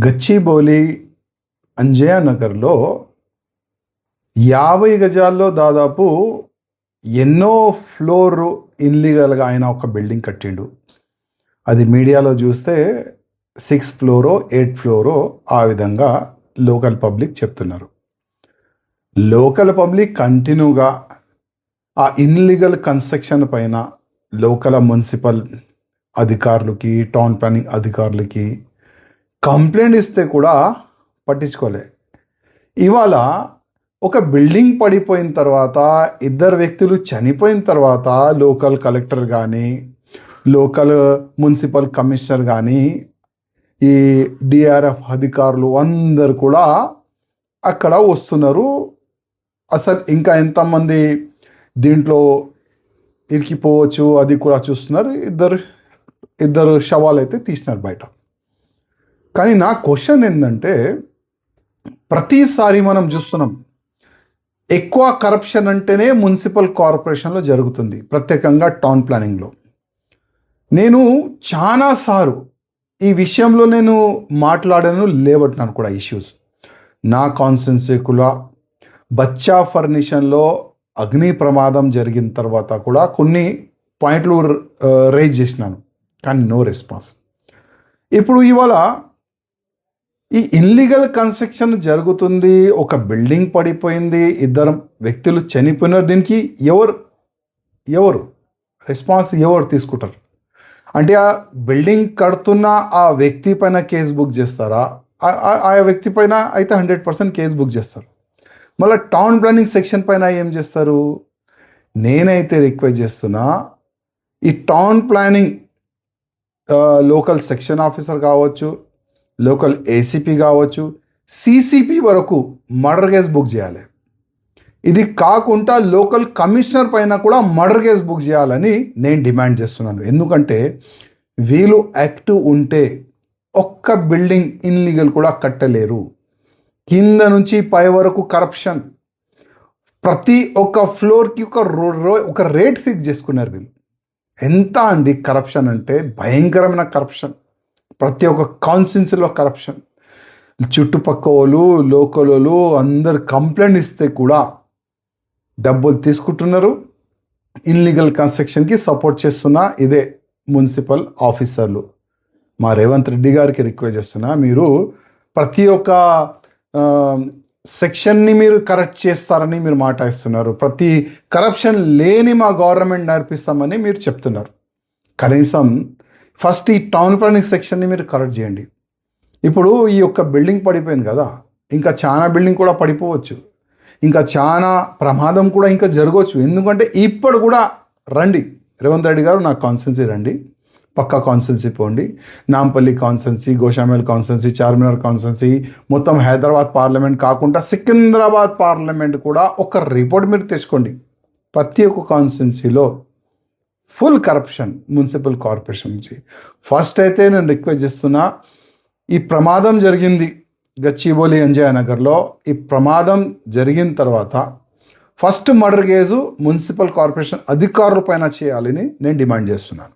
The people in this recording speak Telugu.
గచ్చిబౌలి అంజయ్య నగర్లో 50 గజాల్లో దాదాపు ఎన్నో ఫ్లోర్ ఇన్లీగల్గా ఆయన ఒక బిల్డింగ్ కట్టిండు. అది మీడియాలో చూస్తే 6 ఫ్లోరో 8 ఫ్లోరో ఆ విధంగా లోకల్ పబ్లిక్ చెప్తున్నారు. లోకల్ పబ్లిక్ కంటిన్యూగా ఆ ఇన్లీగల్ కన్స్ట్రక్షన్ పైన లోకల్ మున్సిపల్ అధికారులకి, టౌన్ ప్లానింగ్ అధికారులకి కంప్లైంట్ ఇస్తే కూడా పట్టించుకోలే. ఇవాళ ఒక బిల్డింగ్ పడిపోయిన తర్వాత, 2 వ్యక్తులు చనిపోయిన తర్వాత లోకల్ కలెక్టర్ కానీ, లోకల్ మున్సిపల్ కమిషనర్ కానీ, ఈ డిఆర్ఎఫ్ అధికారులు అందరు కూడా అక్కడ వస్తున్నారు. అసలు ఇంకా ఎంతమంది దీంట్లో ఇరికిపోవచ్చు అది కూడా చూస్తున్నారు. ఇద్దరు శవాలు అయితే తీసినారు బయట. కానీ నా క్వశ్చన్ ఏంటంటే, ప్రతిసారి మనం చూస్తున్నాం ఎక్కువ కరప్షన్ అంటేనే మున్సిపల్ కార్పొరేషన్లో జరుగుతుంది, ప్రత్యేకంగా టౌన్ ప్లానింగ్లో. నేను చాలాసార్లు ఈ విషయంలో నేను మాట్లాడాను, లేబట్టినాను కూడా ఇష్యూస్. నా కాన్స్టిట్యున్సీలో బచ్చా ఫర్నిషన్లో అగ్ని ప్రమాదం జరిగిన తర్వాత కూడా కొన్ని పాయింట్లు రైజ్ చేసినాను, కానీ నో రెస్పాన్స్. ఇప్పుడు ఇవాళ ఈ ఇన్లీగల్ కన్స్ట్రక్షన్ జరుగుతుంది, ఒక బిల్డింగ్ పడిపోయింది, 2 వ్యక్తులు చనిపోయినారు. దీనికి ఎవరు రెస్పాన్స్ ఎవరు తీసుకుంటారు? అంటే ఆ బిల్డింగ్ కడుతున్న ఆ వ్యక్తి పైన కేసు బుక్ చేస్తారా? ఆ వ్యక్తి పైన అయితే 100% కేసు బుక్ చేస్తారు. మళ్ళీ టౌన్ ప్లానింగ్ సెక్షన్ పైన ఏం చేస్తారు? నేనైతే రిక్వెస్ట్ చేస్తున్నా, ఈ town planning local section officer కావచ్చు, లోకల్ ఏసీపీ కావచ్చు, సిసిపి వరకు మర్డర్ కేసు బుక్ చేయాలి. ఇది కాకుండా లోకల్ కమిషనర్ పైన కూడా మర్డర్ కేసు బుక్ చేయాలని నేను డిమాండ్ చేస్తున్నాను. ఎందుకంటే వీళ్ళు యాక్టివ్ ఉంటే ఒక్క బిల్డింగ్ ఇన్లీగల్ కూడా కట్టలేరు. కింద నుంచి పై వరకు కరప్షన్, ప్రతి ఒక్క ఫ్లోర్కి ఒక రేట్ ఫిక్స్ చేసుకున్నారు వీళ్ళు. ఎంత అండి కరప్షన్ అంటే, భయంకరమైన కరప్షన్. ప్రతి ఒక్క కాన్స్టిట్యున్సీలో కరప్షన్. చుట్టుపక్క వాళ్ళు, లోకల్ వాళ్ళు అందరు కంప్లైంట్ ఇస్తే కూడా డబ్బులు తీసుకుంటున్నారు. ఇన్లీగల్ కన్స్ట్రక్షన్కి సపోర్ట్ చేస్తున్న ఇదే మున్సిపల్ ఆఫీసర్లు. మా రేవంత్ రెడ్డి గారికి రిక్వెస్ట్ చేస్తున్నా, మీరు ప్రతి ఒక్క సెక్షన్ని మీరు కరెక్ట్ చేస్తారని మీరు మాట ఇస్తున్నారు. ప్రతి కరప్షన్ లేని మా గవర్నమెంట్ నేర్పిస్తామని మీరు చెప్తున్నారు. కనీసం ఫస్ట్ ఈ టౌన్ ప్లానింగ్ సెక్షన్ని మీరు కరెక్ట్ చేయండి. ఇప్పుడు ఈ యొక్క బిల్డింగ్ పడిపోయింది కదా, ఇంకా చాలా బిల్డింగ్ కూడా పడిపోవచ్చు, ఇంకా చాలా ప్రమాదం కూడా ఇంకా జరగవచ్చు. ఎందుకంటే ఇప్పుడు కూడా రండి రేవంత్ రెడ్డి గారు, నా కాన్స్టిట్యున్సీ రండి, పక్కా కాన్స్టిట్యున్సీ పోండి, Nampally constituency, Goshamahal constituency, Charminar constituency, మొత్తం హైదరాబాద్ పార్లమెంట్ కాకుండా సికింద్రాబాద్ పార్లమెంట్ కూడా ఒక రిపోర్ట్ మీరు తెచ్చుకోండి. ప్రతి ఒక్క కాన్స్టిట్యున్సీలో ఫుల్ కరప్షన్ మున్సిపల్ కార్పొరేషన్ నుంచి. ఫస్ట్ అయితే నేను రిక్వెస్ట్ చేస్తున్నా, ఈ ప్రమాదం జరిగింది గచ్చిబౌలి అంజయ్య నగర్లో. ఈ ప్రమాదం జరిగిన తర్వాత first murder case municipal corporation అధికారుల పైన చేయాలని నేను డిమాండ్ చేస్తున్నాను.